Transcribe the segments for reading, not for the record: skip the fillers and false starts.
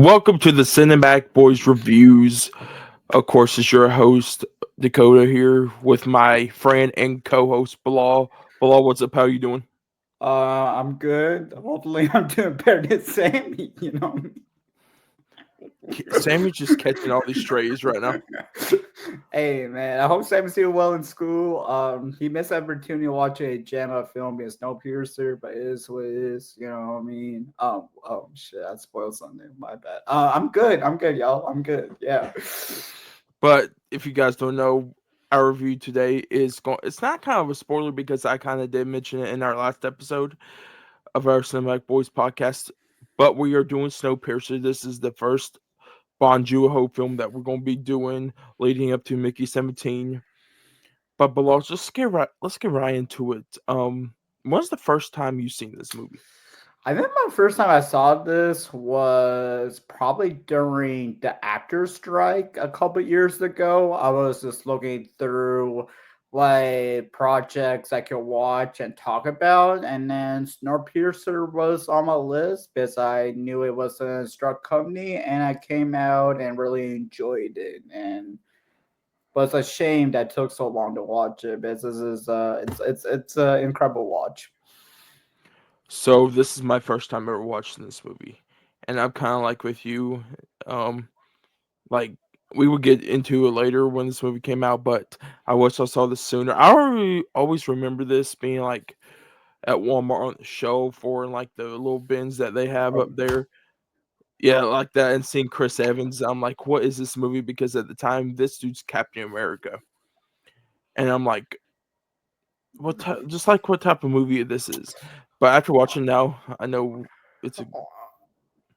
Welcome to the Cinematic Boys Reviews. Of course, it's your host Dakota here with my friend and co-host Bilal. Bilal, what's up? How you doing? I'm good. Hopefully, I'm doing better than Sammy. Sammy's just catching all these strays right now. Hey man, I hope Sammy's doing well in school. He missed the opportunity to watch a JAMA film being Snowpiercer, but it is what it is. You know what I mean? Oh shit, I spoiled something. My bad. I'm good. I'm good, y'all. I'm good. Yeah. But if you guys don't know, our review today is going. It's not kind of a spoiler because I kind of did mention it in our last episode of our Cinematic Boys podcast. But we are doing Snowpiercer. This is the first Bong Joon-ho film that we're going to be doing leading up to Mickey 17. But Bilal, let's get right into it. When's the first time you seen this movie? I think my first time I saw this was probably during the actor strike a couple years ago. I was just looking through like projects I could watch and talk about, and then Snowpiercer was on my list because I knew it was an struck company, and I came out and really enjoyed it. And but it's a shame that took so long to watch it because this is it's an incredible watch. So this is my first time ever watching this movie, and I'm kind of like with you. Um, like we would get into it later when this movie came out, but I wish I saw this sooner. Always remember this being like at Walmart on the shelf or in like the little bins that they have up there. Yeah, like that, and seeing Chris Evans, I'm like, what is this movie? Because at the time, this dude's Captain America, and I'm like, just like what type of movie this is. But after watching now, I know it's a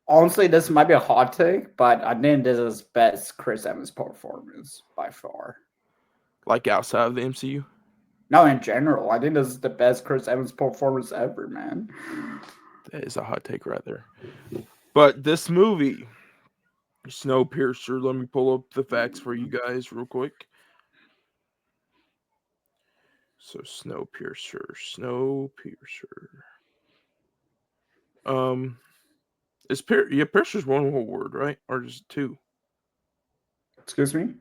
Honestly, this might be a hot take, but I think this is best Chris Evans performance by far. like outside of the MCU. No, in general, I think this is the best Chris Evans performance ever, man. That is a hot take right there. But this movie, Snowpiercer, let me pull up the facts for you guys real quick. So Snowpiercer. Um, Piercer's one whole word, right? Or just two? Excuse me?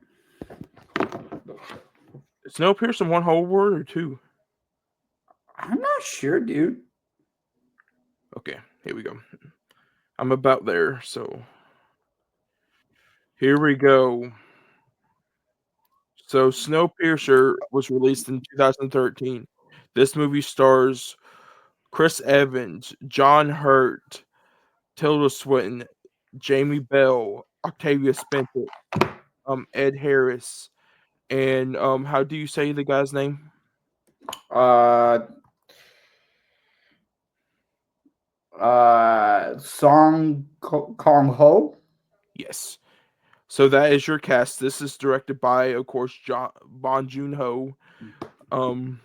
Is Snowpiercer one whole word or two? I'm not sure, dude. Okay, here we go. I'm about there, so here we go. So Snowpiercer was released in 2013. This movie stars Chris Evans, John Hurt, Tilda Swinton, Jamie Bell, Octavia Spencer, Ed Harris, and how do you say the guy's name? Uh, Kong Ho. Yes. So that is your cast. This is directed by, of course, Bong Joon-ho. Um,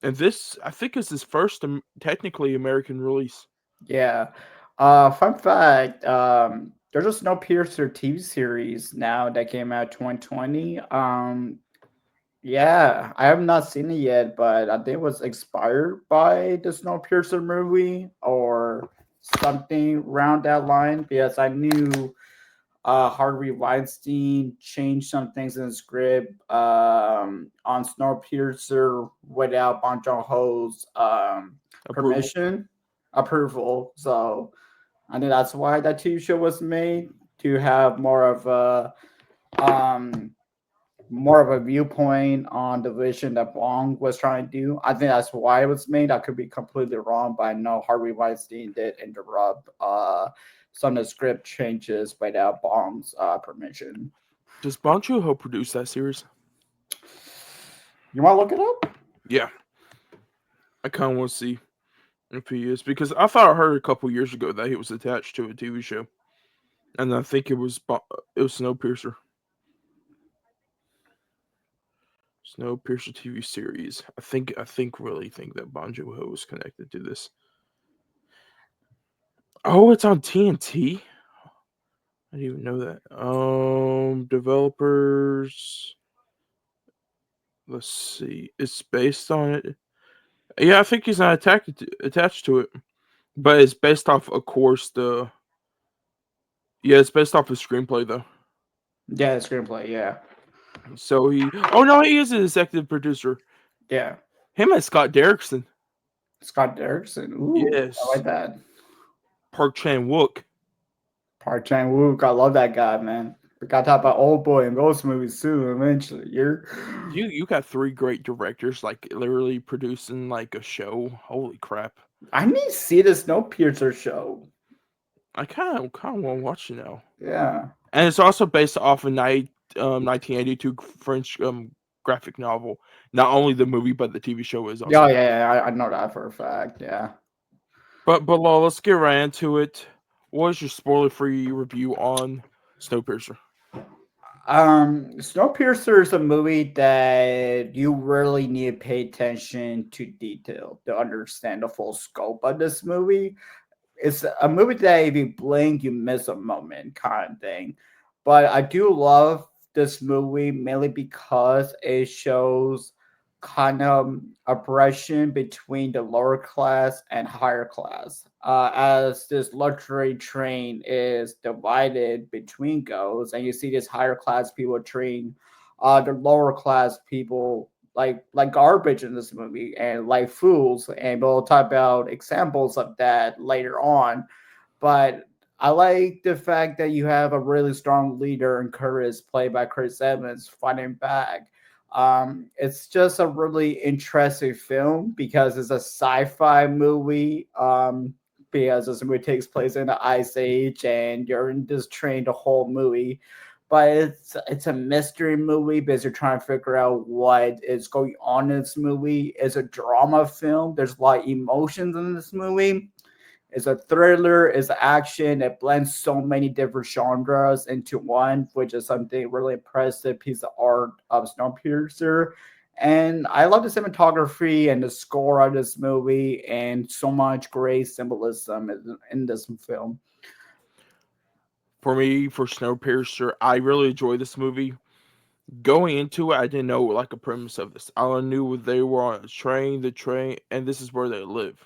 and this I think is his first technically American release. Yeah. Fun fact. There's a Snowpiercer TV series now that came out 2020. Yeah, I have not seen it yet, but I think it was inspired by the Snowpiercer movie or something around that line because I knew Harvey Weinstein changed some things in the script on Snowpiercer without Bong Joon-ho's Approval. permission, approval. So I think that's why that TV show was made to have um more of a viewpoint on the vision that Bong was trying to do. I think that's why it was made. I could be completely wrong, but I know Harvey Weinstein did interrupt some of the script changes without Bong's permission. Does Bong Joon-ho produce that series? You want to look it up? Yeah, I kind of want to see if he is because I thought I heard a couple years ago that he was attached to a TV show, and I think it was Snowpiercer. Snowpiercer TV series. Really think that Bong Joon-ho was connected to this. Oh, it's on TNT. I didn't even know that. Developers. Let's see. It's based on it. Yeah, I think he's not attached to it, but it's based off, of course, Yeah, it's based off a screenplay though. Yeah, the screenplay. Yeah, So he, oh no, he is an executive producer. yeah. Him and Scott Derrickson. Scott Derrickson. Ooh, I like Yes, that. Park Chan Wook. Park Chan Wook. I love that guy, man. We got to talk about Old Boy and Ghost movies too. Eventually, you're. You got three great directors like literally producing like a show. Holy crap! I need to see the Snowpiercer show. I kind of want to watch it now. Yeah. And it's also based off a 1982 French graphic novel. Not only the movie, but the TV show is Yeah, also. yeah, yeah. I know that for a fact. Yeah. But Law, let's get right into it. What is your spoiler-free review on Snowpiercer? Snowpiercer is a movie that you really need to pay attention to detail to understand the full scope of this movie. It's a movie that if you blink, you miss a moment kind of thing. But I do love this movie mainly because it shows kind of oppression between the lower class and higher class. As this luxury train is divided between goes, and you see this higher class people treating the lower class people like garbage in this movie and like fools, and we'll talk about examples of that later on. But I like the fact that you have a really strong leader in Curtis, played by Chris Evans, fighting back. It's just a really interesting film because it's a sci-fi movie. Because this movie takes place in the Ice Age, and you're in this train the whole movie. But it's a mystery movie because you're trying to figure out what is going on in this movie. It's a drama film. There's a lot of emotions in this movie. It's a thriller, it's action. It blends so many different genres into one, which is something really impressive piece of art of Snowpiercer. And I love the cinematography and the score of this movie, and so much great symbolism in this film. For me, for Snowpiercer, I really enjoy this movie. Going into it, I didn't know like a premise of this. All I knew was they were on a train, the train, and this is where they live.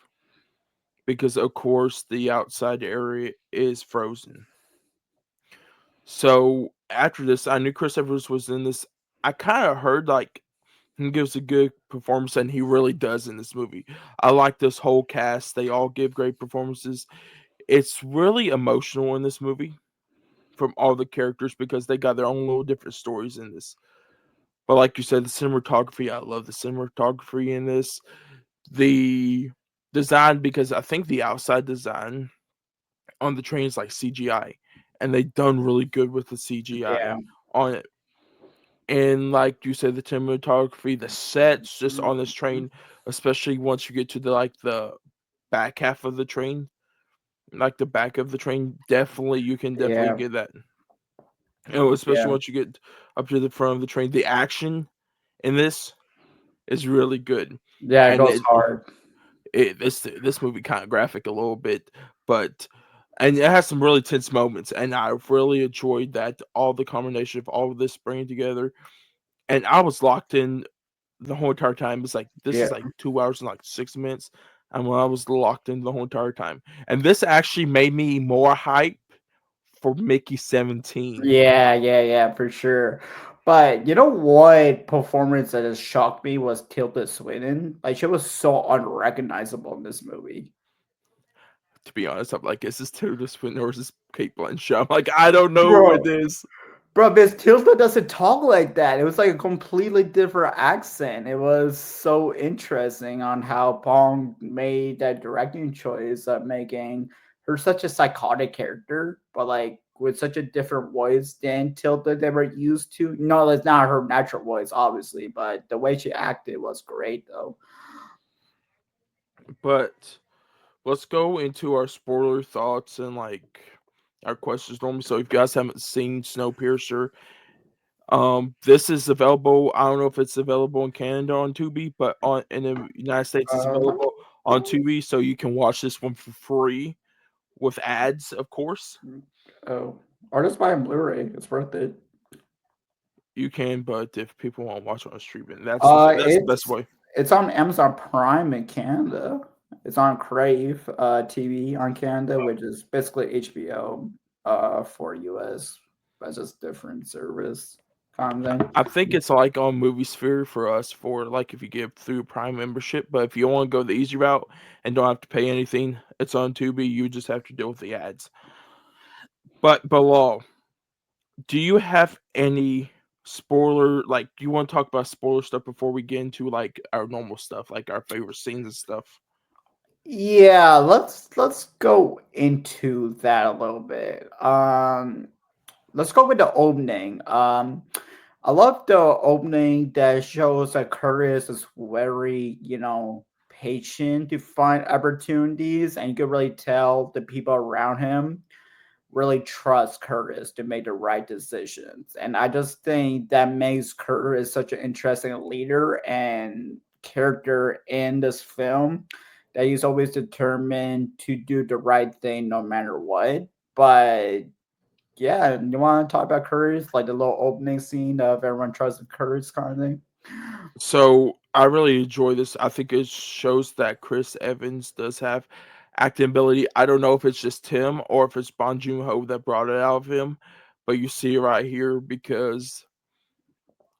Because of course the outside area is frozen. So after this, I knew Chris Evans was in this. I kind of heard like he gives a good performance, and he really does in this movie. I like this whole cast; they all give great performances. It's really emotional in this movie from all the characters because they got their own little different stories in this. But like you said, the cinematography, I love the cinematography in this. The design, because I think the outside design on the train is like CGI, and they done really good with the CGI Yeah. on it. And like you said, the cinematography, the sets just on this train, especially once you get to the back half of the train, like the back of the train, definitely you can definitely Yeah. get that. You know, especially Yeah. once you get up to the front of the train, the action in this is really good, Yeah, it and goes hard. this movie kind of graphic a little bit, but and it has some really tense moments, and I really enjoyed that all the combination of all of this bringing together, and I was locked in the whole entire time. It's like this Yeah. is like 2 hours and like 6 minutes, and when I was locked in the whole entire time, and this actually made me more hype for Mickey 17. Yeah, yeah, yeah, for sure. But you know what performance that has shocked me was Tilda Swinton. Like she was so unrecognizable in this movie. To be honest, I'm like, is this Tilda Swinton or is this Kate Blanchett? I'm like, I don't know who it Bro, is. bro, because Tilda doesn't talk like that. It was like a completely different accent. It was so interesting on how Bong made that directing choice of making her such a psychotic character, but like with such a different voice than Tilda they were used to. No, that's not her natural voice, obviously, but the way she acted was great though. But let's go into our spoiler thoughts and like our questions normally. So if you guys haven't seen Snowpiercer, this is available. I don't know if it's available in Canada on Tubi, but on in the United States it's Uh, available on Tubi, so you can watch this one for free with ads, of course. oh, or just buy a Blu-ray. It's worth it. You can, but if people want to watch it on streaming, Uh, that's the best it's way. it's on Amazon Prime in Canada. It's on Crave TV on Canada, which is basically HBO. for US. That's just different service kind of I thing. think it's like on Movie Sphere for us for like if you give through Prime membership, but if you want to go the easy route and don't have to pay anything, it's on Tubi. You just have to deal with the ads. But Bilal, do you have any spoiler? Like, do you want to talk about spoiler stuff before we get into like our normal stuff, like our favorite scenes and stuff? Yeah, let's go into that a little bit. Let's go with the opening. I love the opening that shows that Curtis is very, patient to find opportunities, and you can really tell the people around him really trust Curtis to make the right decisions. And I just think that makes Curtis such an interesting leader and character in this film, that he's always determined to do the right thing no matter what. But yeah, you want to talk about Curtis, like the little opening scene of everyone trusting Curtis kind of thing? So I really enjoy this. I think it shows that Chris Evans does have acting ability. I don't know if it's just him or if it's Bong Joon-ho that brought it out of him, but you see it right here because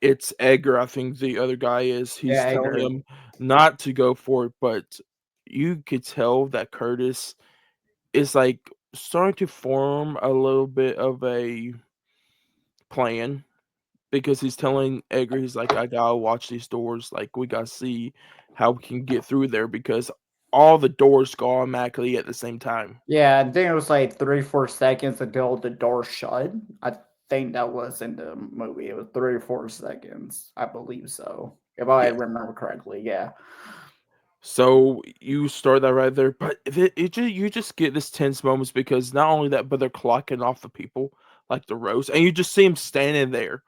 it's Edgar. I think the other guy is. Yeah, He's telling Edgar. him not to go for it, but you could tell that Curtis is like starting to form a little bit of a plan because he's telling Edgar, he's like, I gotta watch these doors. Like, we gotta see how we can get through there because all the doors go automatically at the same time. Yeah, I think it was like 3 4 seconds until the door shut. I think that was in the movie. It was 3 or 4 seconds. I believe so. If I Yeah. remember correctly, yeah. So you start that right there, but it just you just get this tense moments because not only that, but they're clocking off the people like the rows, and you just see him standing there,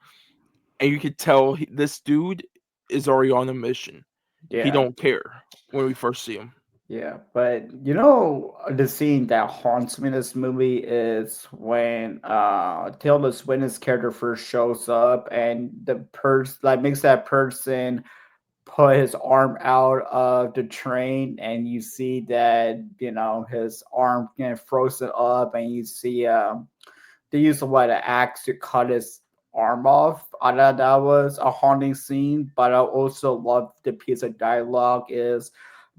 and you could tell this dude is already on a mission. He Yeah. don't care when we first see him. Yeah, but the scene that haunts me in this movie is when Tilda Swinton's character first shows up, and the person like makes that person put his arm out of the train, and you see that his arm getting frozen up, and you see they used a what, an axe to cut his arm off. I thought that was a haunting scene, but I also love the piece of dialogue is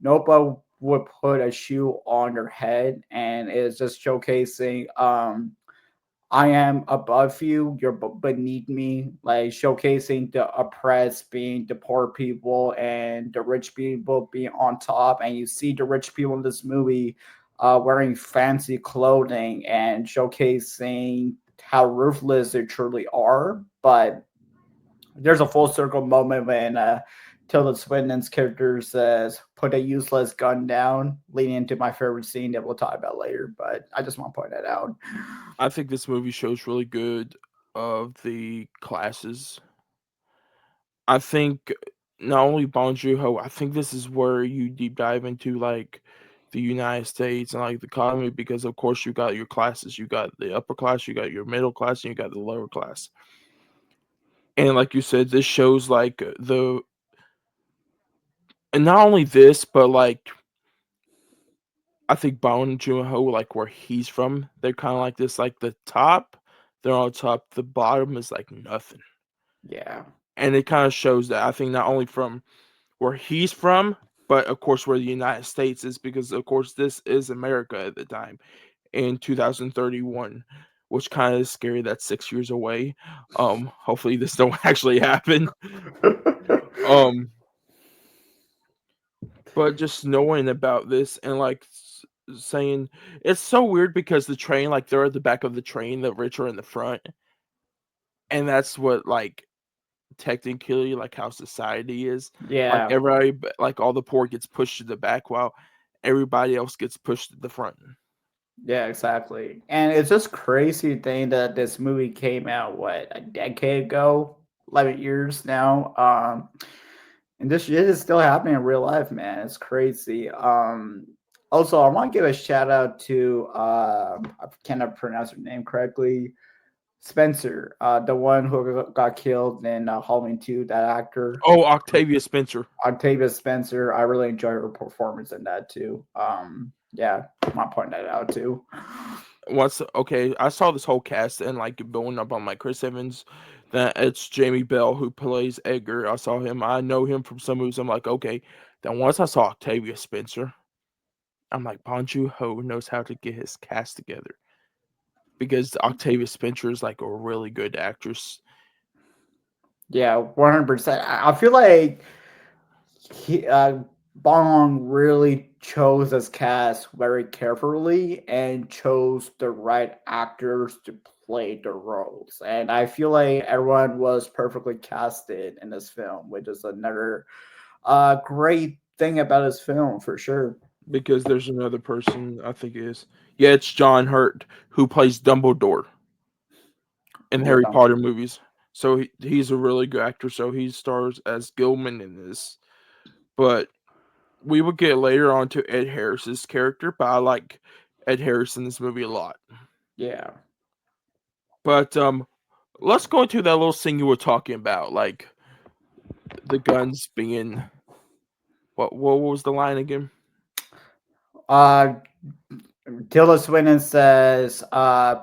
nobody would put a shoe on their head, and it's just showcasing I am above you, you're beneath me, like showcasing the oppressed being the poor people and the rich people being on top. And you see the rich people in this movie wearing fancy clothing and showcasing how ruthless they truly are. But there's a full circle moment when Tilda Swinton's character says, "Put a useless gun down," leading into my favorite scene that we'll talk about later. But I just want to point that out. I think this movie shows really good of the classes. I think not only Bong Joon-ho, I think this is where you deep dive into like the United States and like the economy because of course you got your classes, you got the upper class, you got your middle class, and you got the lower class. And like you said, this shows like the and not only this, but like I think Bong Joon-ho, like where he's from, they're kind of like this, like the top, they're on top, the bottom is like nothing, Yeah. and it kind of shows that I think not only from where he's from, but of course where the United States is, because of course this is America at the time in 2031, which kind of is scary. That's 6 years away. Hopefully this don't actually happen. Um, but just knowing about this and like saying it's so weird because the train, like they're at the back of the train, the rich are in the front, and that's what like technically like how society is. Like Yeah. everybody, like all the poor gets pushed to the back while everybody else gets pushed to the front. Yeah, exactly. And it's just crazy thing that this movie came out what, a decade ago, 11 years now. And this shit is still happening in real life, man. It's crazy. Also, I want to give a shout out to I cannot pronounce her name correctly. Spencer, the one who got killed in Halloween 2, that actor. Oh, Octavia Spencer. Octavia Spencer. I really enjoy her performance in that too. Yeah, I want to point that out too. once okay, I saw this whole cast and like building up on like Chris Evans, that it's Jamie Bell who plays Edgar. I saw him. I know him from some movies. I'm like, okay. Then once I saw Octavia Spencer, I'm like, Bong Joon-ho knows how to get his cast together because Octavia Spencer is like a really good actress. Yeah, 100%. I feel like he Bong really chose his cast very carefully and chose the right actors to play the roles. And I feel like everyone was perfectly casted in this film, which is another great thing about this film for sure. Because there's another person I think it is. Yeah, it's John Hurt who plays Dumbledore in Yeah, Harry Potter movies. So he's a really good actor. So he stars as Gilman in this. But we will get later on to Ed Harris's character. But I like Ed Harris in this movie a lot. yeah. But let's go into that little scene you were talking about, like the guns being what was the line again? Uh, Tilda Swinton says,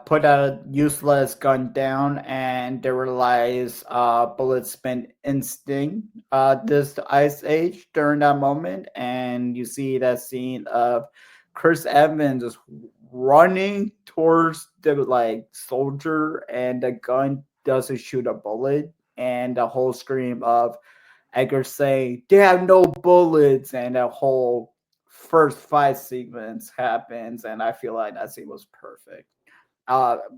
put a useless gun down, and they realize bullets been instinct this ice age during that moment. And you see that scene of Chris Evans just running towards the like soldier, and the gun doesn't shoot a bullet, and the whole scream of Edgar saying, they have no bullets, and the whole first fight sequence happens, and I feel like that scene was perfect.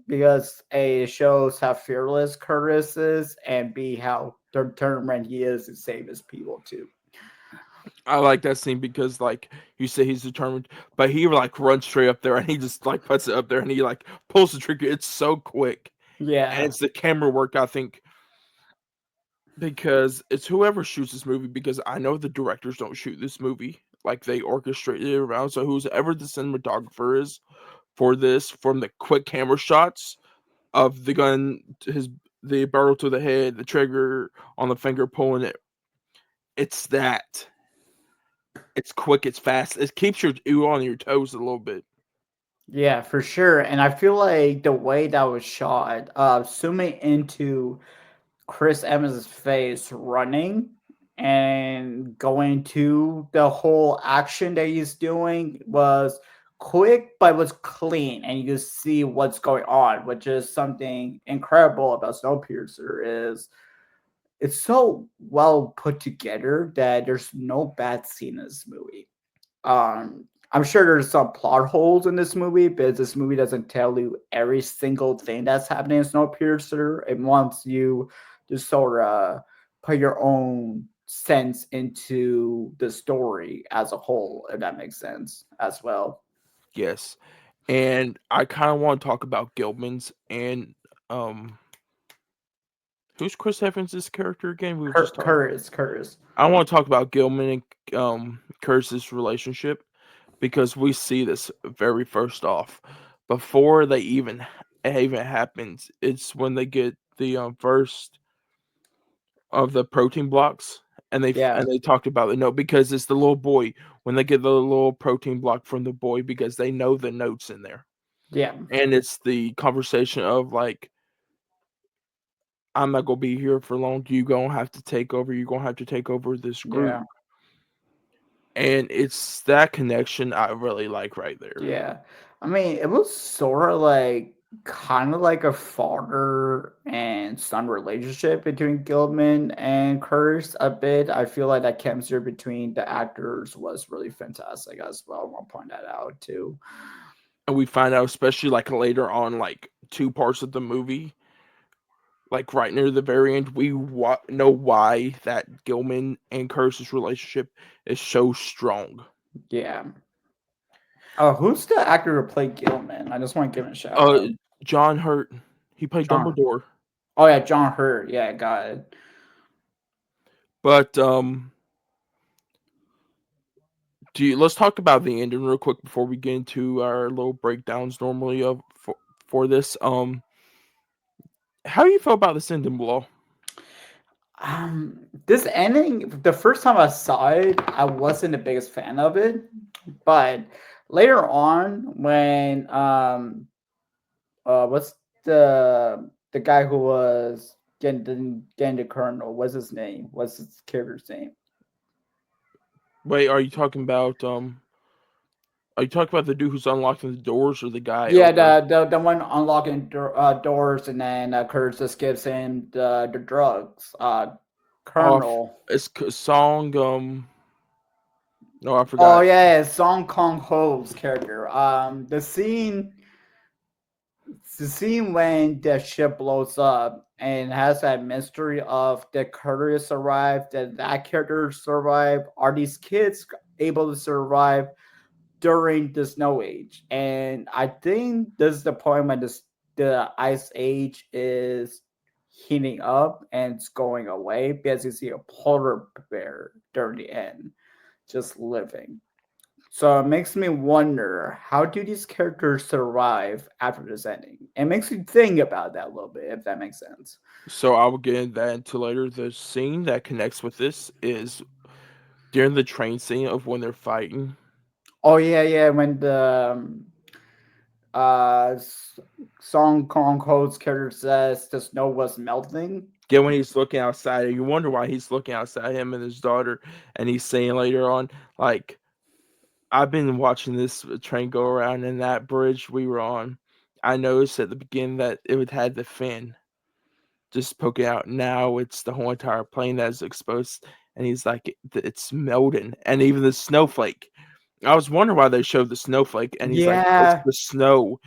Because A, it shows how fearless Curtis is, and B, how determined he is to save his people too. I like that scene because like you say he's determined, but he like runs straight up there and he just like puts it up there and he like pulls the trigger. It's so quick. And Yeah, it's the camera work, I think, because it's whoever shoots this movie. Because I know the directors don't shoot this movie, like they orchestrate it around. So who's ever the cinematographer is for this, from the quick camera shots of the gun, his the barrel to the head, the trigger on the finger pulling it. It's that. It's quick. It's fast. It keeps you on your toes a little bit. yeah, for sure. And I feel like the way that was shot, zooming into Chris Evans' face running and going to the whole action that he's doing was quick but was clean, and you can see what's going on, which is something incredible about Snowpiercer. Is it's so well put together that there's no bad scene in this movie. I'm sure there's some plot holes in this movie, because this movie doesn't tell you every single thing that's happening in Snowpiercer. It wants you to sort of put your own sense into the story as a whole, if that makes sense as well. Yes, and I kind of want to talk about Gilman's and um, who's Chris Evans' character again? We were just talking. Curtis. I want to talk about Gilman and Curtis's relationship because we see this very first off before they even happens. It's when they get the first of the protein blocks, Yeah, and they talked about the note because it's the little boy when they get the little protein block from the boy because they know the notes in there, yeah, and it's the conversation of like, I'm not gonna be here for long. You gonna have to take over. You gonna have to take over this group, yeah. and it's that connection I really like right there. Yeah. I mean, it was sort of like kind of like a father and son relationship between Gilman and Curtis a bit. I feel like that chemistry between the actors was really fantastic as well. I want to point that out too. And we find out, especially like later on, like two parts of the movie, like right near the very end, we know why that Gilman and Curtis's relationship is so strong. Yeah. Oh, who's the actor who played Gilman? I just want to give him a shout Uh, out. John Hurt, he played John. Dumbledore, Oh yeah, John Hurt. Yeah, got it. but let's talk about the ending real quick before we get into our little breakdowns normally of for this. How do you feel about this ending, Below? This ending, the first time I saw it, I wasn't the biggest fan of it, but later on, when What's the guy who was getting the colonel? What's his name? What's his character's name? Wait, are you talking about the dude who's unlocking the doors or the guy Yeah, over? the one unlocking doors, and then Kurt just gives him the drugs. Off Colonel. it's Song no, I Oh forgot. yeah, Song Kong Ho's character. The scene when the ship blows up and has that mystery of the Curtis survived, that character survived. Are these kids able to survive during the snow age? And I think this is the point when the ice age is heating up and it's going away because you see a polar bear during the end just living. So it makes me wonder, how do these characters survive after this ending? It makes me think about that a little bit, if that makes sense. So I will get into that into later. The scene that connects with this is during the train scene of when they're fighting. Oh yeah, yeah. When the uh Song Kong Ho's character says the snow was melting. Yeah, when he's looking outside, and you wonder why he's looking outside, him and his daughter, and he's saying later on, like, I've been watching this train go around, and that bridge we were on, I noticed at the beginning that it would had the fin just poking out. Now it's the whole entire plane that is exposed, and he's like, it's melting, and even the snowflake. I was wondering why they showed the snowflake, and he's like, it's Yeah, the snow.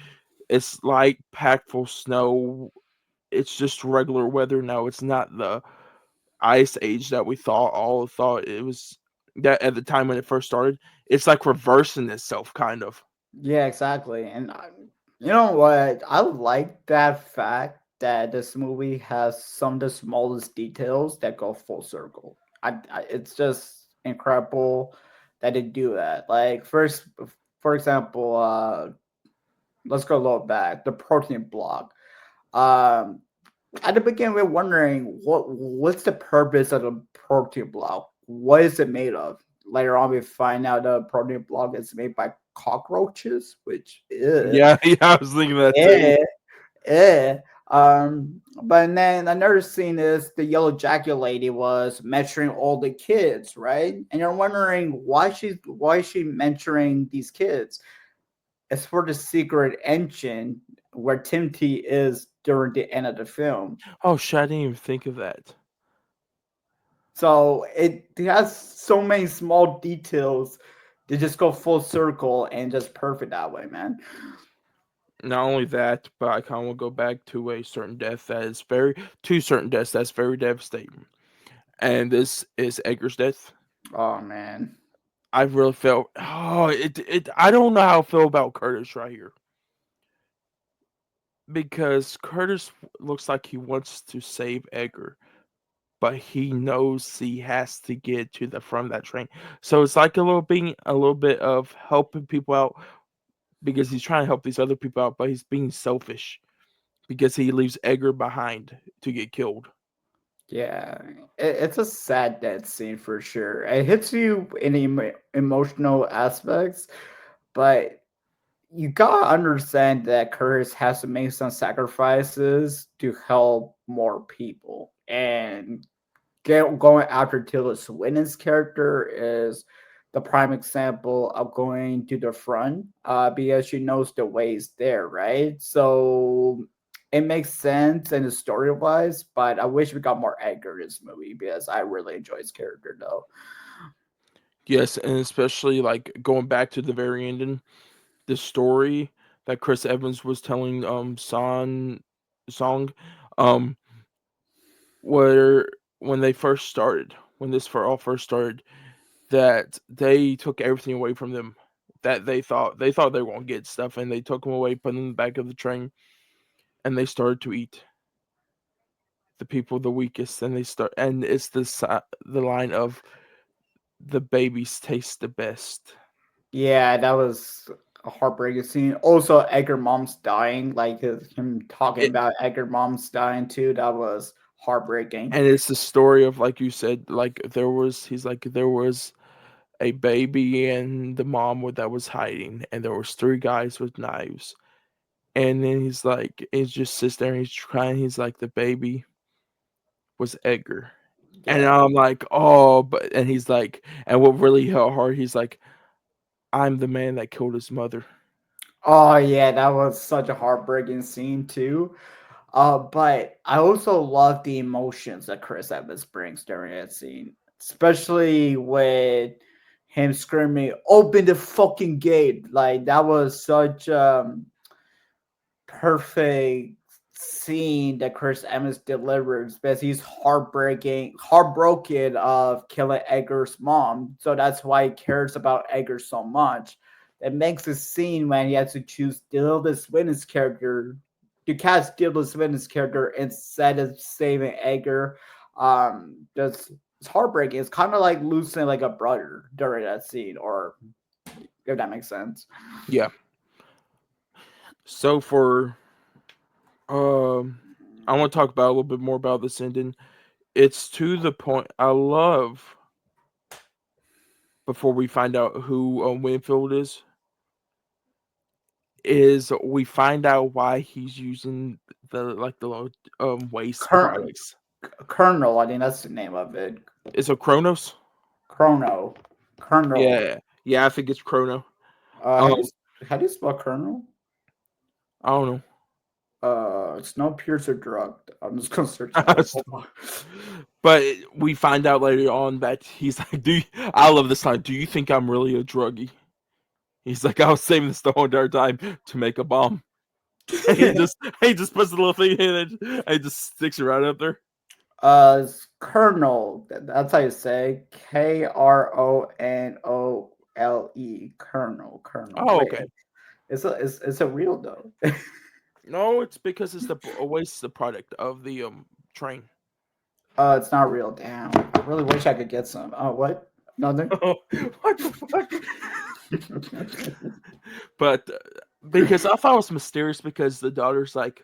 It's like packed full snow. It's just regular weather now. It's not the ice age that we thought it was that at the time when it first started. It's like reversing itself, kind of. yeah, exactly. And you know what? I like that fact that this movie has some of the smallest details that go full circle. It's just incredible that they do that. Like first, for example, let's go a little back. The protein block. Um, at the beginning, we're wondering what's the purpose of the protein block? What is it made of? Later on, we find out the protein block is made by cockroaches, which Yeah, yeah, I was thinking that too. eh, eh. But then another scene is the yellow jacket lady was mentoring all the kids, right? And you're wondering why is she mentoring these kids? It's for the secret engine where Timothy is during the end of the film. Oh shit, I didn't even think of that. So it has so many small details to just go full circle and just perfect that way, man. Not only that, but I kind of want to go back to a certain death that is very two certain deaths that's very devastating, and this is Edgar's death. Oh man. I really felt it. I don't know how I feel about Curtis right here because Curtis looks like he wants to save Edgar, but he knows he has to get to the front of that train. So it's like a little bit of helping people out because he's trying to help these other people out, but he's being selfish because he leaves Edgar behind to get killed. Yeah, it's a sad death scene for sure. It hits you in emotional aspects, but you gotta understand that Curtis has to make some sacrifices to help more people. And going after Tilda Swinton's character is the prime example of going to the front because she knows the ways there, right? So it makes sense in the story wise, but I wish we got more Edgar in this movie because I really enjoy his character though. Yes, and especially like going back to the very ending, the story that Chris Evans was telling Song um where when they first started, when this for all first started, that they took everything away from them that they thought they were gonna get stuff, and they took them away, put them in the back of the train, and they started to eat the people the weakest, and they start and it's the line of the babies taste the best. Yeah, that was a heartbreaking scene. Also, Edgar mom's dying, like him talking It, about Edgar mom's dying too. That was heartbreaking. and it's the story of like you said, like there was he's like there was a baby and the mom that was hiding, and there was three guys with knives, and then he's like, he just sits there and he's crying. He's like, the baby was Edgar, and Yeah. I'm like, oh, but and he's like, and what really hit hard, he's like, I'm the man that killed his mother. Oh yeah, that was such a heartbreaking scene too. But I also love the emotions that Chris Evans brings during that scene, especially with him screaming, "Open the fucking gate!" Like that was such perfect scene that Chris Evans delivers because he's heartbroken of killing Edgar's mom. So that's why he cares about Edgar so much. It makes a scene when he has to choose Tilda Swinton's character to cast Tilda Swinton's character instead of saving Edgar. Just it's heartbreaking. It's kind of like losing like a brother during that scene, or if that makes sense. Yeah. So for um, I want to talk about a little bit more about this ending. It's to the point. I love before we find out who Winfield is we find out why he's using the waste Cur- products. Colonel, I think that's the name of it. Is it Kronos? Chrono. Colonel. Yeah, yeah, I think it's Chrono. How Um, do you spell Colonel? I don't Snowpiercer drugged. I'm just gonna search that up. know, Hold on. but we find out later on that he's like, I love this line. Do you think I'm really a druggie? He's like, I was saving this the whole entire time to make a bomb. And he just puts the little thing in it and he just sticks it right up there. It's Colonel. That's how you say Kronole. Colonel. Colonel. Oh, Wait, okay. it's a real though. No, it's because it's the waste the product of the train. It's not real. Damn. I really wish I could get some. Oh, what? Nothing. What the fuck? But because I thought it was mysterious because the daughter's like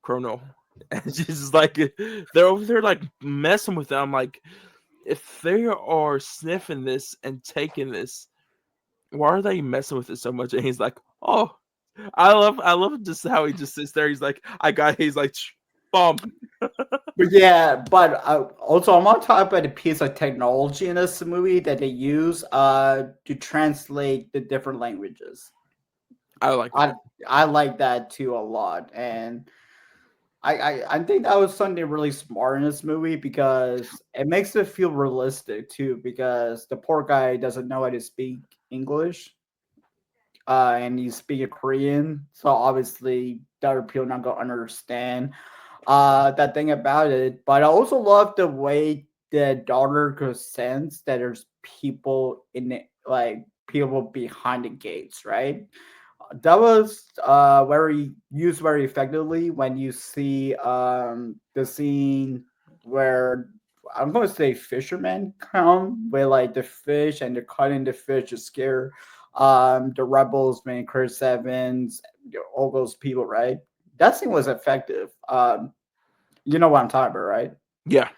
Chrono, and she's just like they're over there like messing with them. Like if they are sniffing this and taking this, why are they messing with it so much? And he's like, oh, I love just how he just sits there. He's like, I got. He's like, bomb. But yeah, but also I want to talk about the piece of technology in this movie that they use to translate the different languages. I like that. I I like that too a lot, and I think that was something really smart in this movie because it makes it feel realistic too. Because the poor guy doesn't know how to speak English, and he's speaking Korean, so obviously the other people not gonna understand that thing about it. But I also love the way the daughter could sense that there's people in it, like people behind the gates, right? That was very used very effectively when you see the scene where I'm going to say fishermen come with like the fish and they're cutting the fish to scare the rebels, man, Chris Evans, all those people, right? That scene was effective. You know what I'm talking about, right? Yeah.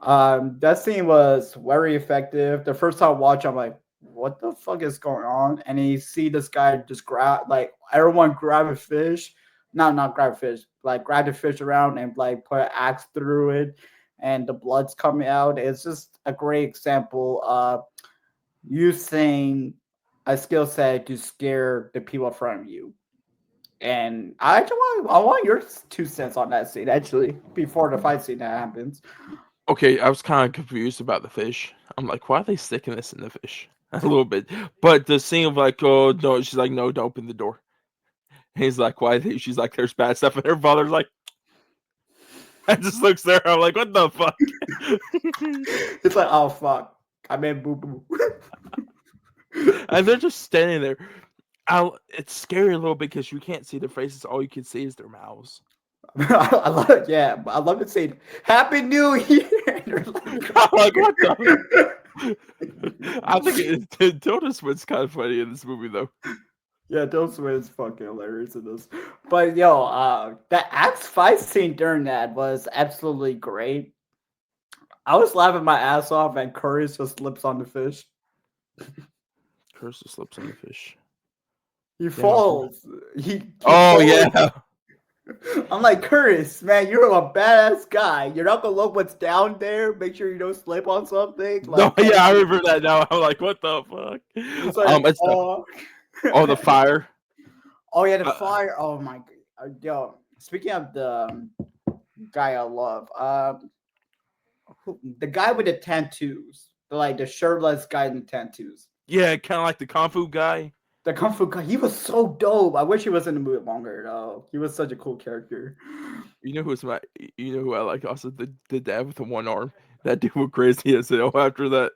That scene was very effective. The first time I watched, I'm like, what the fuck is going on? And you see this guy just grab, like, everyone grab a fish. No, not grab a fish, like, grab the fish around and, like, put an axe through it, and the blood's coming out. It's just a great example of using a skill set to scare the people in front of you. And I want your 2 cents on that scene, actually, before the fight scene that happens. Okay, I was kind of confused about the fish. I'm like, why are they sticking this in the fish? A little bit, but the scene of like, oh no, she's like, no, don't open the door. He's like, why? She's like, there's bad stuff, and her father's like, I just looks there. I'm like, what the fuck? It's like, oh fuck, I meant boo boo. And they're just standing there. It's scary a little bit because you can't see their faces. All you can see is their mouths. I love it. Yeah, I love it saying Happy New Year. And they're I'm like, what the? like, I think Tilda Swinton's kind of funny in this movie, though. yeah, those was fucking hilarious in this. But yo, the axe fight scene during that was absolutely great. I was laughing my ass off, and Curry just slips on the fish. Curse the slips on the fish. He Yeah, I don't remember. falls. He Oh falls. yeah. I'm like, Curtis, man, you're a badass guy. You're not gonna look what's down there. Make sure you don't slip on something. No, Like, come yeah, I on. remember that now. I'm like, what the fuck? It's like, It's the oh, oh the fire. oh yeah, the Uh, fire. Oh my, yo. Speaking of the guy I love, the guy with the tattoos, like the shirtless guy in the tattoos. yeah, kind of like the kung fu guy. The Kung Fu guy, he was so dope. I wish he was in the movie longer though. He was such a cool character. You know who's my? You know who I like? Also, the dad with the one arm. That dude was crazy as hell after that.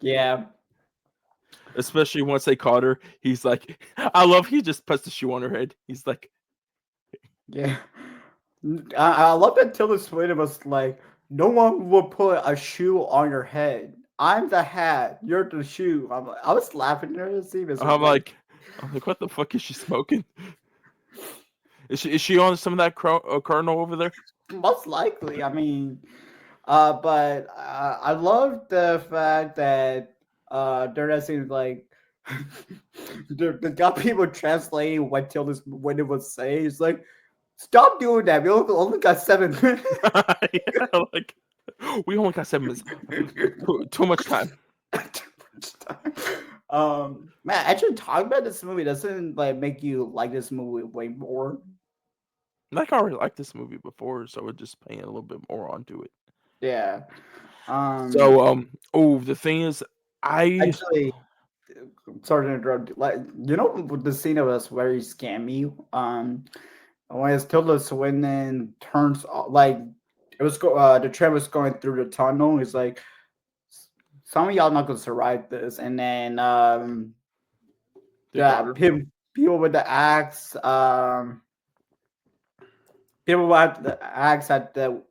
Yeah, Especially once they caught her, he's like, I love. He just puts the shoe on her head. He's like, yeah. I love that Tilda Swinton was like, no one will put a shoe on your head. I'm the hat. You're the shoe. I was laughing at the scene. It's I'm like, like, I'm like, what the fuck is she smoking? Is she on some of that kernel over there? most likely. I mean, but I love the fact that there that seems like they got people translating what Tilda Swinton was saying. It's like, stop doing that. We only got 7 minutes. Yeah, like we only got 7 minutes. Too much time. Man, actually, talking about this movie doesn't like make you like this movie way more. Like I already liked this movie before, so we're just paying a little bit more onto it. Yeah. Um, So oh, the thing is, I actually, sorry to interrupt. Like, you know, with the scene of us very scammy. When it's Tilda Swinton turns like the train was going through the tunnel. He's like, some of y'all not gonna survive this, and then the daughter. people with the axe, people with the axe had the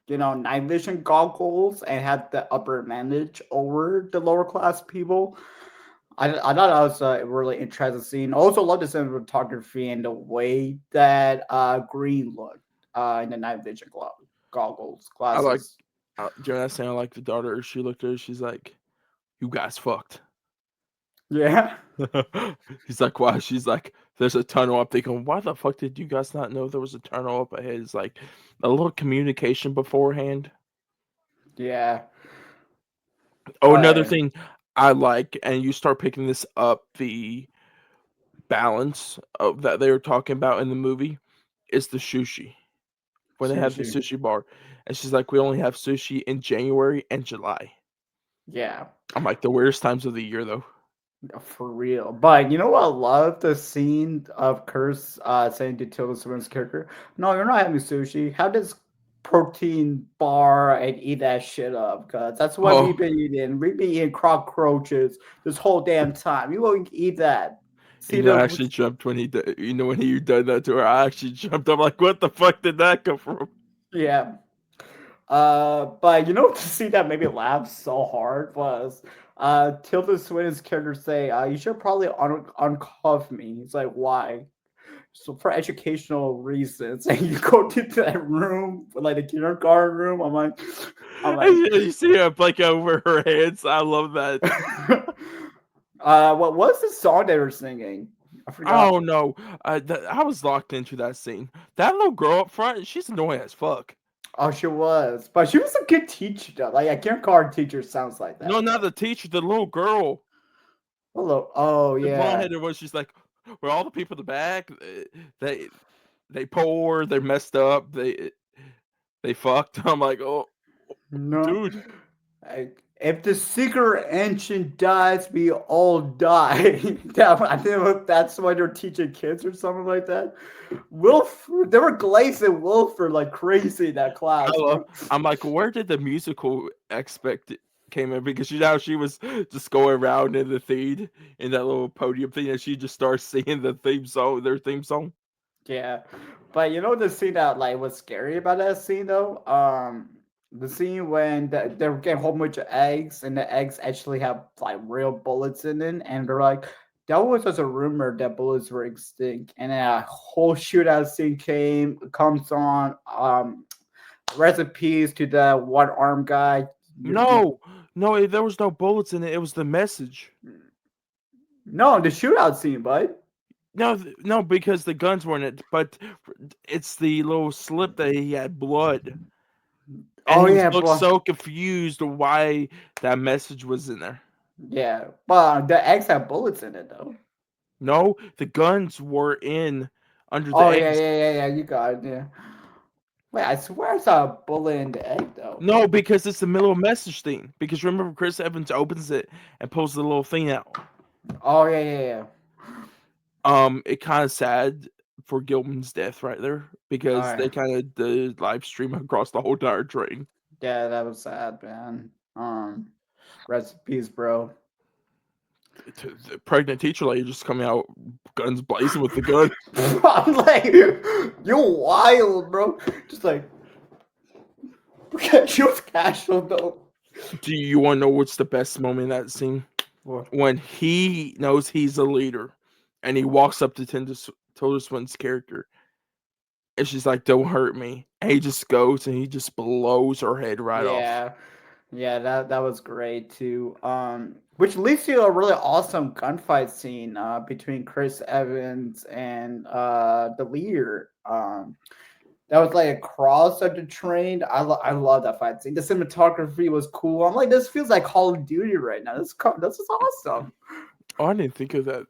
night vision goggles and had the upper advantage over the lower class people. I thought that was a really interesting scene. Also, love the cinematography and the way that Green looked in the night vision goggles I like. glasses. During that scene, I like the daughter. She looked at her. She's like, "You guys fucked." Yeah. He's like, "Why?" She's like, "There's a tunnel." I'm thinking, why the fuck did you guys not know there was a tunnel up ahead? It's like a little communication beforehand. Yeah. Oh, another But thing I like, and you start picking this up, the balance of that they were talking about in the movie is the sushi. When they have the sushi. sushi bar, and she's like, "We only have sushi in January and July." Yeah. I'm like, the weirdest times of the year, though. For real. But you know what? I love the scene of Curse saying to Tilda Swinton's character, no, you're not having sushi. Have this protein bar and eat that shit up. Because that's what we've Oh, been eating. We've been eating cockroaches this whole damn time. You won't eat that. See I the. actually jumped when he did. When he did that to her, I actually jumped. I'm like, what the fuck did that come from? Yeah. But to see that made me laugh so hard was Tilda Swinton's character say, you should probably uncuff me. He's like, why? So for educational reasons, and you go to that room, like the kindergarten room. I'm like, And you see her like over her heads. I love that. what was the song they were singing? I Oh forgot. no, I was locked into that scene. That little girl up front, she's annoying as fuck. Oh, she was, but she was a good teacher though. Like I can't call her teacher sounds like No, that not though. the teacher, the little girl, Hello. Oh the blonde yeah. headed one. She's like, where all the people in the back, they they poor, they're messed up, they fucked. I'm like, oh, No. dude. If the secret ancient dies, we all die. I think that's why they're teaching kids or something like that. They were glazing Wilford like crazy in that I class, love. bro. I'm like, where did the musical aspect came in? Because she was just going around in the feed in that little podium thing, and she just starts singing the theme song, their theme song. Yeah, but the scene that like was scary about that scene though. The scene when they're getting a whole bunch of eggs, and the eggs actually have like real bullets in it, and they're like, that was just a rumor that bullets were extinct, and then a whole shootout scene comes on. Recipes to the one arm guy. No, no, there was no bullets in it. It was the message. No, the shootout scene, bud. No, no, because the guns weren't it, but it's the little slip that he had blood, and Oh he was yeah, looked but so confused why that message was in there. yeah, but the eggs have bullets in it though. No, the guns were in under the Oh yeah, eggs. yeah, yeah, yeah. You got it. Yeah. Wait, I swear I saw a bullet in the egg though. No, because it's the middle message thing. Because remember, Chris Evans opens it and pulls the little thing out. Oh yeah, yeah, yeah. It kind of sad for Gilman's death right there All because right. they kind of did live stream across the whole entire train. Yeah, that was sad, man. Rest in peace, bro. The pregnant teacher lady just coming out, guns blazing with the gun. I'm like, you're wild, bro. Just like, she was casual though. Do you want to know what's the best moment in that scene? What? When he knows he's a leader, and he walks up to Tilda Swinton's character, and she's like, "Don't hurt me." And he just goes and he just blows her head right off. Yeah, yeah, that was great too. Which leads to a really awesome gunfight scene between Chris Evans and the leader. That was like across of the train. I love that fight scene. The cinematography was cool. I'm like, this feels like Call of Duty right now. This is awesome. Oh, I didn't think of that.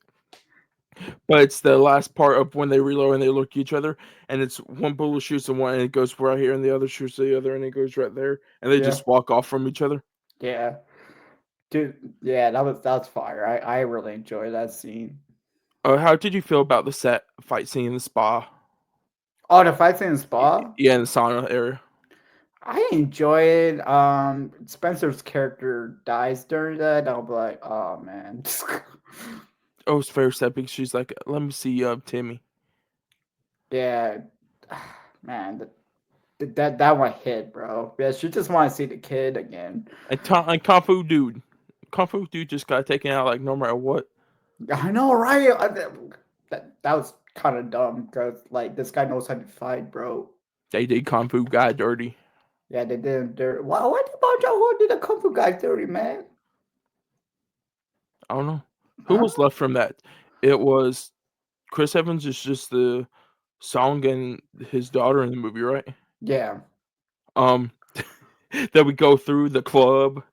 But it's the last part of when they reload and they look at each other, and it's one bullet shoots at one, and it goes right here, and the other shoots at the other, and it goes right there, and they Yeah, just walk off from each other. yeah, dude. Yeah, that's fire. I really enjoy that scene. How did you feel about the set fight scene in the spa? Oh, the fight scene in Spa. Yeah, in the sauna area. I enjoy it. Spencer's character dies during that. I'll be like, oh man. Oh, it's fair stepping. She's like, "Let me see, Timmy." Yeah, man, that one hit, bro. Yeah, she just want to see the kid again. And Kung Fu dude just got taken out like no matter what. I know, right? That was kind of dumb because like this guy knows how to fight, bro. They did Kung Fu guy dirty. Yeah, they did. Why did Bong Joon-ho did a kung fu guy dirty, man? I don't know who Huh? was left from that. It was Chris Evans is just the song and his daughter in the movie, right? Yeah. Um, that we go through the club,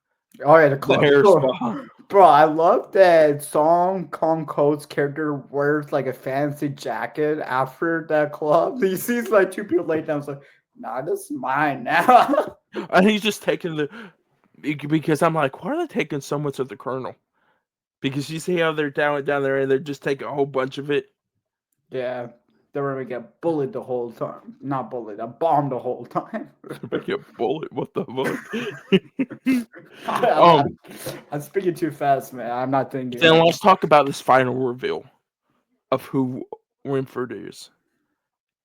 Oh yeah, the the club. hair Bro, spa. bro, I love that Song Kong Ko's character wears like a fancy jacket after that club. He sees like two people lay down. It's like, nah, this is mine now. And he's just taking the because I'm like, why are they taking so much of the Colonel? Because you see how they're down there and they're just taking a whole bunch of it. Yeah, they were gonna get bullied the whole time. Not bullied, a bomb the whole time. Make a bullet. What the fuck? I'm, um, I'm, I'm speaking too fast, man. I'm not thinking. then let's talk about this final reveal of who Winford is.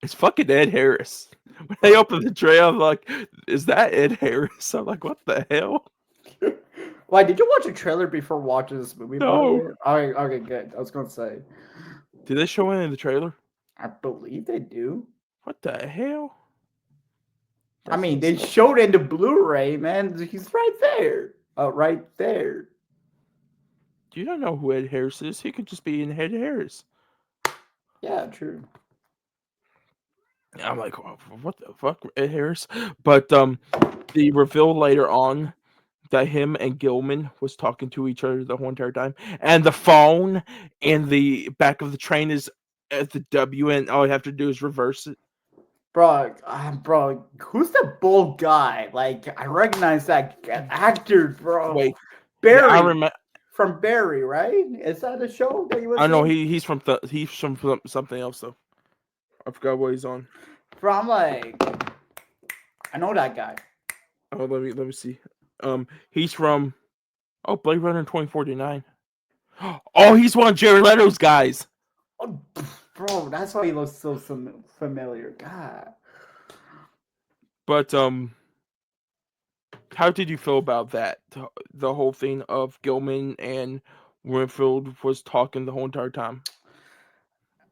It's fucking Ed Harris. When they open the tray, I'm like, is that Ed Harris? I'm like, what the hell? Why did you watch a trailer before watching this movie? By the No. way, okay, okay, good. I was gonna say, Did they show it in the trailer? I believe they do. What the hell? I That's mean, they insane. showed it in the Blu-ray, man. He's right there. Right there. You don't know who Ed Harris is. He could just be in Ed Harris. Yeah, true. I'm like, what the fuck, Ed Harris? But the reveal later on that him and Gilman was talking to each other the whole entire time, and the phone in the back of the train is at the W, and all you have to do is reverse it. Bro, who's the bald guy? Like, I recognize that actor, bro. Wait, yeah, I Barry remember. from Barry, right? Is that a show that he was I know in? he's from something else though. I forgot what he's on. From like, I know that guy. Oh, let me see. He's from Blade Runner 2049. Oh, he's one of Jared Leto's guys. Oh, bro, that's why he looks so familiar. God. But how did you feel about that? The whole thing of Gilman and Winfield was talking the whole entire time.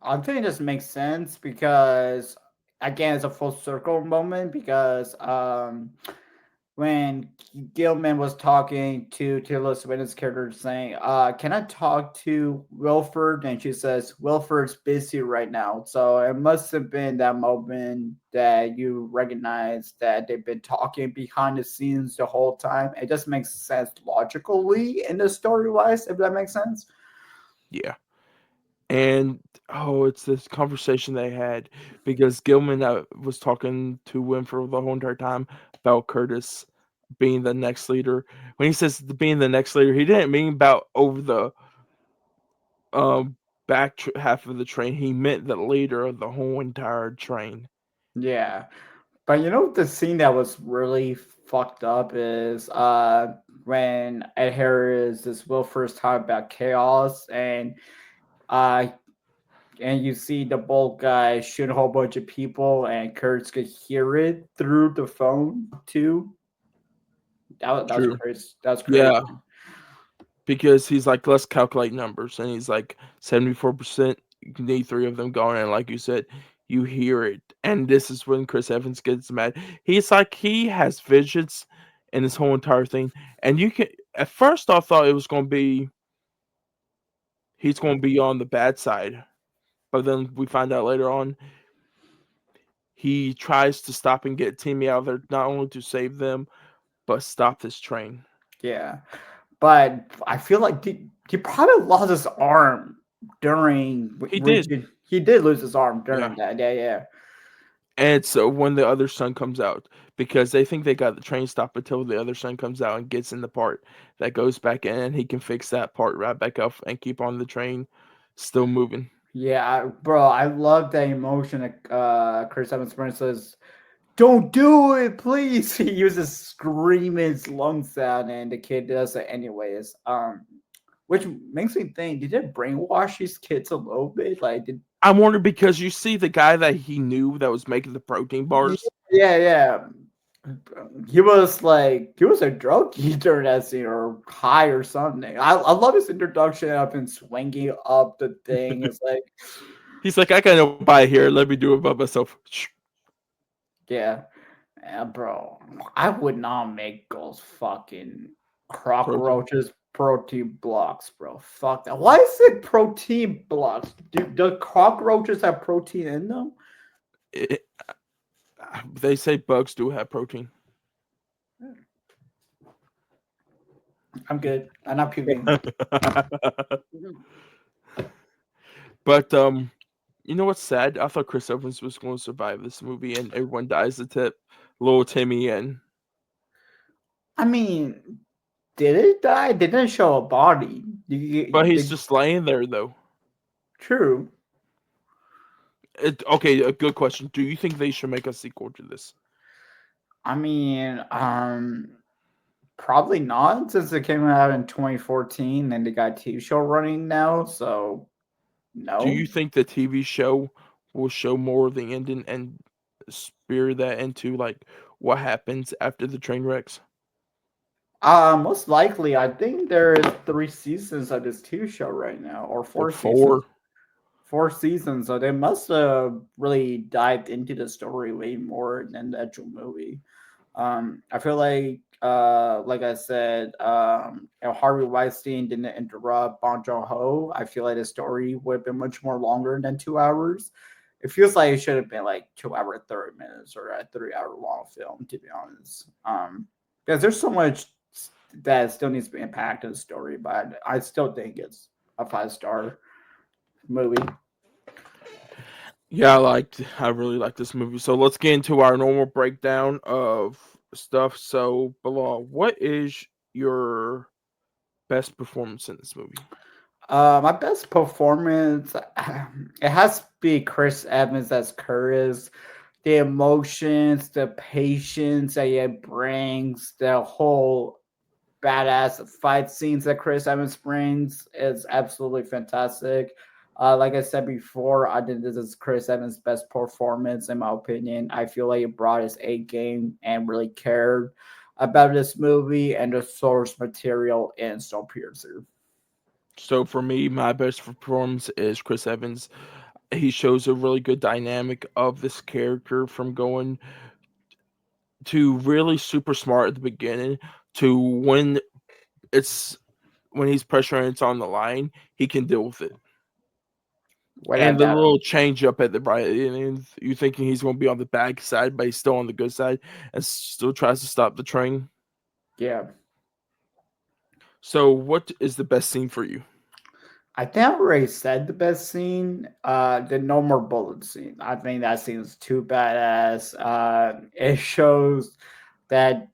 I think it just makes sense because again, it's a full circle moment because when Gilman was talking to Tilda Swinton's character, saying, "Can I talk to Wilford?" And she says, "Wilford's busy right now." So it must have been that moment that you recognize that they've been talking behind the scenes the whole time. It just makes sense logically in the story wise, if that makes sense. Yeah. And oh, it's this conversation they had because Gilman was talking to Winfrey the whole entire time about Curtis being the next leader. When he says being the next leader, he didn't mean about over the um half of the train. He meant the leader of the whole entire train. Yeah. But you know the scene that was really fucked up is when Ed Harris is Will first talk about chaos uh and you see the bold guy shoot a whole bunch of people and Kurtz could hear it through the phone too. That was True. crazy. That was crazy. Yeah, because he's like, let's calculate numbers, and he's like 74%. You need three of them going, and like you said, you hear it, and this is when Chris Evans gets mad. He's like he has visions in this whole entire thing, and you can. At first, I thought it was going to be he's going to be on the bad side, but then we find out later on he tries to stop and get Timmy out of there, not only to save them, but stop this train. Yeah. But I feel like he probably lost his arm during He did, he did lose his arm yeah. during that. Yeah, yeah. And so when the other son comes out, because they think they got the train stop until the other son comes out and gets in the part that goes back in, and he can fix that part right back up and keep on the train still moving. Yeah, bro, I love that emotion that Chris Evans says, "Don't do it, please." He uses screaming his lungs out, and the kid does it anyways. Which makes me think: did it brainwash these kids a little bit? Like, did I wonder because you see the guy that he knew that was making the protein yeah, bars. yeah, yeah. He was a druggie during that scene or high or something. I love his introduction of him swinging up the thing. It's like, He's like, I got no buy here. Let me do it by myself. yeah. Yeah, bro, I would not make those fucking Protein. cockroaches protein blocks, bro. Fuck that. Why is it protein blocks? Do cockroaches have protein in them? It, they say bugs do have protein. I'm good. I'm not puking. But you know what's sad? I thought Chris Evans was going to survive this movie, and everyone dies at tip. Little Timmy and I mean, did it die? They didn't show a body. but he's just laying there though. True. Okay, a good question. Do you think they should make a sequel to this? I mean, probably not since it came out in 2014 and they got a TV show running now. So Do no. you think the TV show will show more of the ending and spear that into like what happens after the train wrecks? Most likely, I think there's 3 seasons of this TV show right now, or Or 4 seasons. four? 4 seasons, so they must have really dived into the story way more than the actual movie. I feel like I said, Harvey Weinstein didn't interrupt Bong Joon-ho. I feel like the story would have been much more longer than 2 hours. It feels like it should have been like 2 hour 30 minutes or a 3 hour long film, to be honest. Because there's so much that still needs to be impacted in the story, but I still think it's a 5 star movie. Yeah, I really like this movie. So let's get into our normal breakdown of stuff. So Bilal, what is your best performance in this movie? My best performance, it has to be Chris Evans as Curtis. The emotions, the patience that it brings, the whole badass fight scenes that Chris Evans brings is absolutely fantastic. Like I said before, I think this is Chris Evans' best performance in my opinion. I feel like he brought his A game and really cared about this movie and the source material in Snowpiercer. So for me, my best performance is Chris Evans. He shows a really good dynamic of this character from going to really super smart at the beginning to it's when he's pressuring it's on the line, he can deal with it. Without And the doubt. little change up at the right end, you thinking he's going to be on the bad side, but he's still on the good side and still tries to stop the train. Yeah. So, what is the best scene for you? I think I already said the best scene, the No More Bullet scene. I think that scene is too badass. It shows that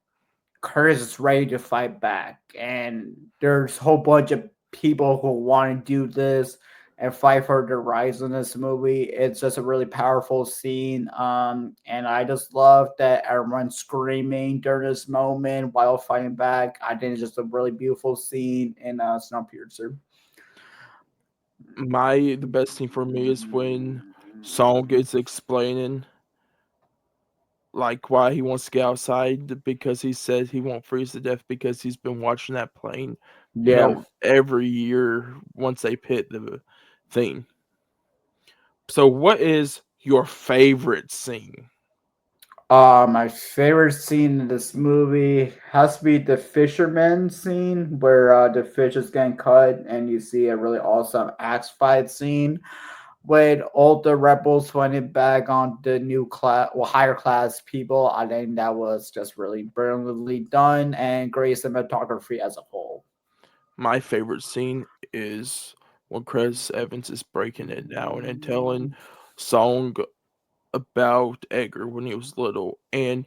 Curtis is ready to fight back, and there's a whole bunch of people who want to do this and fight for their rights in this movie. It's just a really powerful scene, and I just love that everyone's screaming during this moment while fighting back. I think it's just a really beautiful scene in Snowpiercer. The best scene for me is when Song is explaining like why he wants to get outside because he says he won't freeze to death because he's been watching that plane, Yeah. every year once they pit the thing. So, what is your favorite scene? My favorite scene in this movie has to be the fisherman scene where the fish is getting cut and you see a really awesome axe fight scene with all the rebels fighting back on the new class, well, higher class people. I think that was just really brilliantly done and great cinematography as a whole. My favorite scene is when Chris Evans is breaking it down and telling Song about Edgar when he was little, and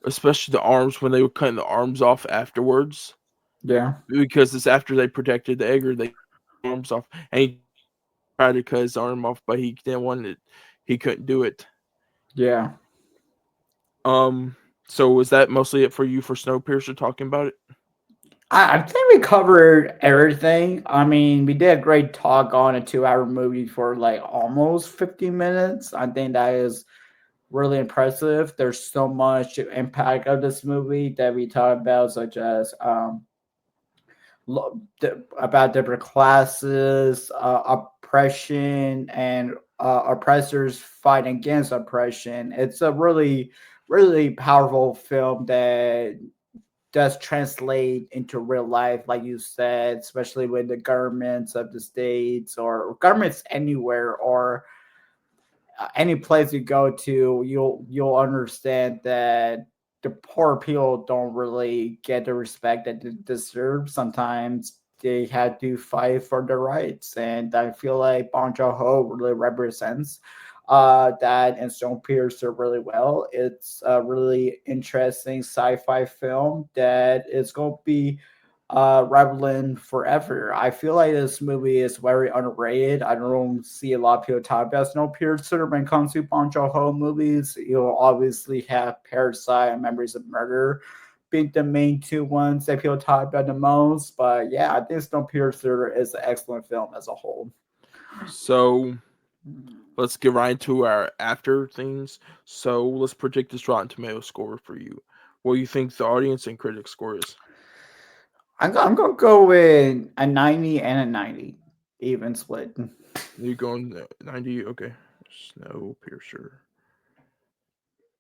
especially the arms when they were cutting the arms off afterwards, Yeah, because it's after they protected the Edgar, they arms off, and he tried to cut his arm off, but he didn't want it. He couldn't do it. yeah. Um. So was that mostly it for you for Snowpiercer talking about it? I think we covered everything. I mean, we did a great talk on a 2 hour movie for like almost 50 minutes. I think that is really impressive. There's so much impact of this movie that we talk about, such as about different classes, oppression, and oppressors fighting against oppression. It's a really, really powerful film that does translate into real life, like you said, especially with the governments of the states or governments anywhere or any place you go to, you'll understand that the poor people don't really get the respect that they deserve. Sometimes they had to fight for their rights, and I feel like Bong Joon-ho really represents that and Snowpiercer really well. It's a really interesting sci-fi film that is going to be relevant forever. I feel like this movie is very underrated. I don't see a lot of people talk about Snowpiercer when it comes to Bong Joon-ho movies. You'll obviously have Parasite and Memories of Murder being the main two ones that people talk about the most. But yeah, I think Snowpiercer is an excellent film as a whole. So let's get right into our after things. So let's predict this Rotten Tomato score for you. What do you think the audience and critic score is? I'm gonna go with a 90 and a 90, even split. You going 90? Okay. Snowpiercer.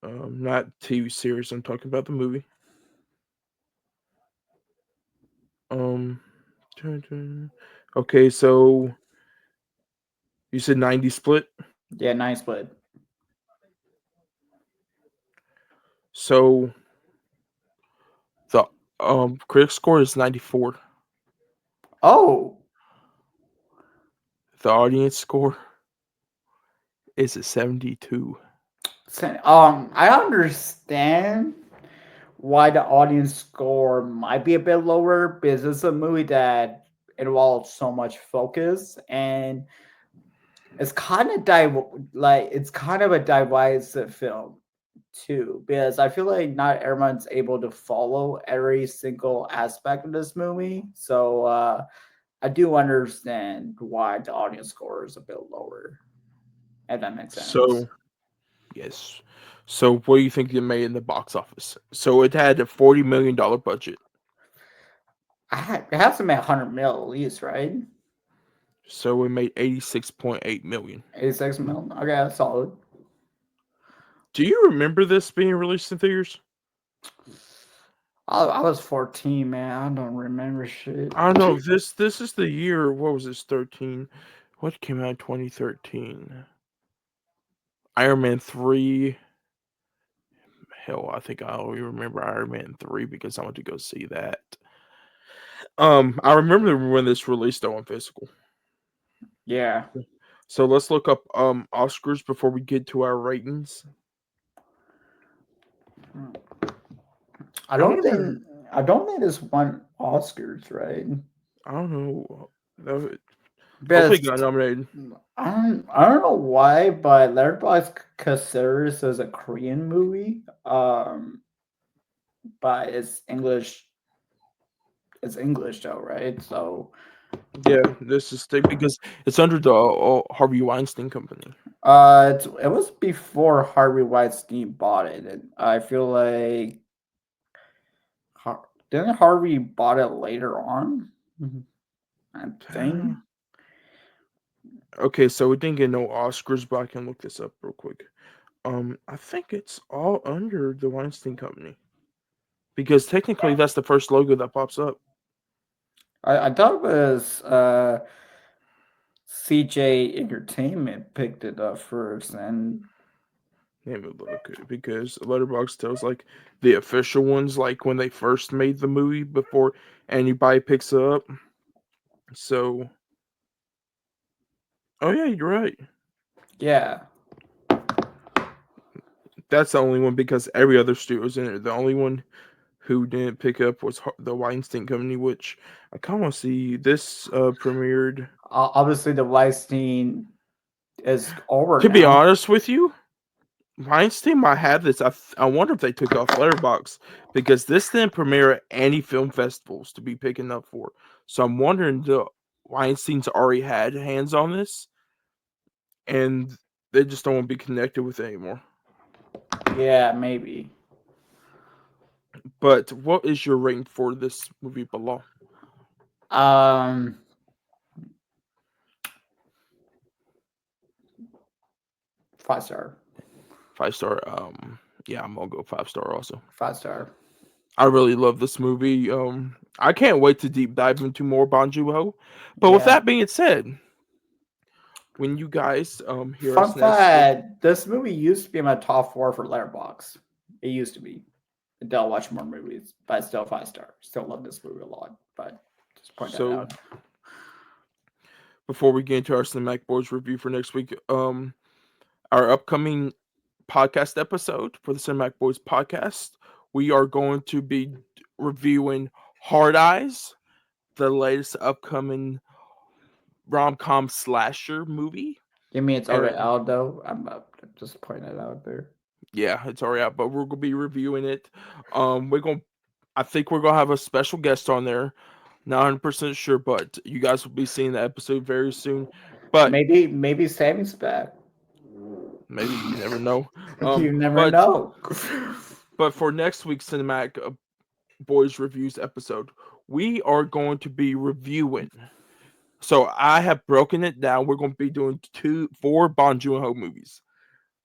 Not TV series. I'm talking about the movie. Um. dun, dun. Okay, so you said 90 split. Yeah, 90 split. So the critic score is 94. Oh, The audience score is a 72. I understand why the audience score might be a bit lower because it's a movie that involves so much focus and it's kind of it's kind of a divisive film too because I feel like not everyone's able to follow every single aspect of this movie. So I do understand why the audience score is a bit lower. If that makes sense. So yes. So what do you think it made in the box office? So it had a $40 million budget. It has to make 100 mil at least, right? So it made 86.8 million. 86 mil. Okay, that's solid. Do you remember this being released in theaters? I was 14, man. I don't remember shit. I don't know. This is the year. What was this? 13. What came out in 2013? Iron Man 3. Hell, I think I only remember Iron Man 3 because I went to go see that. I remember when this released though on physical. Yeah. So let's look up Oscars before we get to our ratings. I I don't don't even. think I don't think this won Oscars, right? I don't know. Hopefully, it Because got nominated. I don't know why, but Letterboxd considers this as a Korean movie. But it's English though, right? So Yeah, this is because it's under the Harvey Weinstein Company. it was before Harvey Weinstein bought it, and I feel like didn't Harvey bought it later on? Mhm. I think. Okay, so we didn't get no Oscars, but I can look this up real quick. I think it's all under the Weinstein Company because technically that's the first logo that pops up. I thought it was CJ Entertainment picked it up first, and Let me look because Letterboxd tells like the official ones, like when they first made the movie before anybody picks it up. So, oh yeah, you're right. yeah, That's the only one because every other studio's in it. The only one who didn't pick up was the Weinstein Company, which I kind of want to see. This premiered. obviously the Weinstein is over To be now. honest with you, Weinstein might have this. I wonder if they took off Letterbox because this didn't premiere at any film festivals to be picking up for. So I'm wondering the Weinstein's already had hands on this and they just don't want to be connected with it anymore. Yeah, maybe. But what is your rating for this movie below? Um, 5 star, 5 star. Yeah, I'm gonna go 5 star also. 5 star. I really love this movie. I can't wait to deep dive into more Bong Joon-ho. But with Yeah. that being said, when you guys hear Fun us next week, fact: this movie used to be in my top four for Letterbox. It used to be. Until I watch more movies, but still 5 star. Still love this movie a lot. But just point that so out. before we get into our Cinematic Boys review for next week, our upcoming podcast episode for the Cinematic Boys podcast, we are going to be reviewing Hard Eyes, the latest upcoming rom com slasher movie. You mean it's already And out though? I'm just pointing it out there. yeah, it's already out, but we're gonna be reviewing it. We're gonna I think we're gonna have a special guest on there. Not 100% sure, but you guys will be seeing the episode very soon. But Maybe Sammy's back. maybe you never know. You never But know. for next week's Cinematic Boys Reviews episode, we are going to be reviewing. So I have broken it down. We're going to be doing 4 Bong Joon-ho movies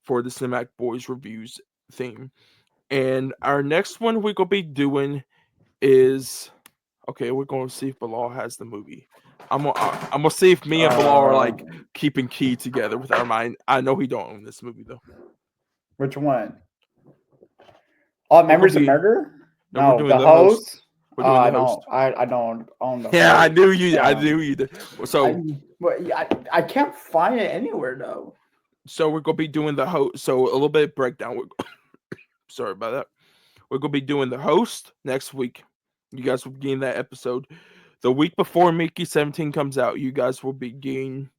for the Cinematic Boys Reviews theme. And our next one we're going to be doing is okay. We're going to see if Bilal has the movie. I'm gonna see if me and Bilal are like um, keeping key together with our mind. I know he don't own this movie though. which one? Oh, We're gonna Memories of be Murder? no, we're No, doing the the host. host. We're doing I the don't. host. I don't own the Yeah, I host. knew you. I So knew you did. I So but yeah, I can't find it anywhere though. we're gonna be doing the host. So a little bit of breakdown. Sorry about that. We're gonna be doing the host next week. You guys will be getting that episode. The week before Mickey 17 comes out, you guys will be getting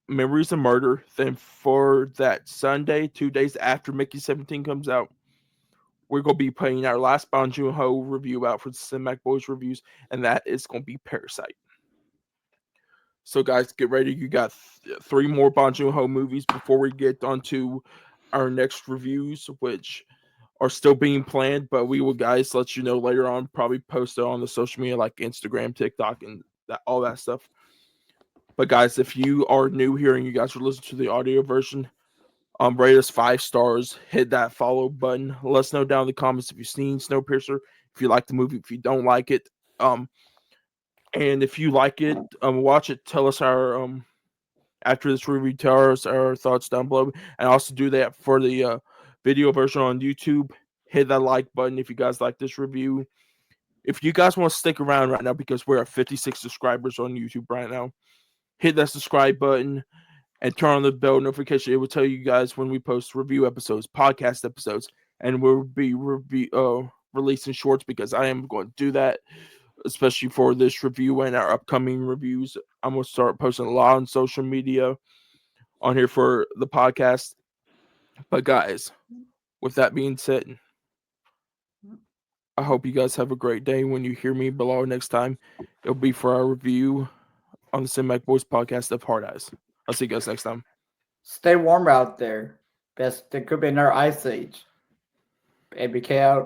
Memories of Murder. Then for that Sunday, 2 days after Mickey 17 comes out, we're gonna be putting our last Bong Joon-ho review out for the Cinematic Boys reviews, and that is gonna be Parasite. So guys, get ready. You got 3 more Bong Joon-ho movies before we get onto our next reviews, which are still being planned, but we will guys let you know later on. Probably post it on the social media like Instagram, TikTok, and all that stuff. But guys, if you are new here and you guys are listening to the audio version, Rate us 5 stars. Hit that follow button. Let us know down in the comments if you've seen Snowpiercer, if you like the movie, if you don't like it. And if you like it, watch it. Tell us our after this review. Tell us our thoughts down below, and also do that for the video version on YouTube. Hit that like button if you guys like this review. If you guys want to stick around right now because we're at 56 subscribers on YouTube right now, hit that subscribe button and turn on the bell notification. It will tell you guys when we post review episodes, podcast episodes, and we'll be releasing shorts because I am going to do that, especially for this review and our upcoming reviews. I'm going to start posting a lot on social media on here for the podcast. But guys, with that being said, I hope you guys have a great day. When you hear me below next time, it'll be for our review on the Cinematic Boys podcast of Hard Eyes. I'll see you guys next time. Stay warm out there. Best there could be another ice age. ABK out.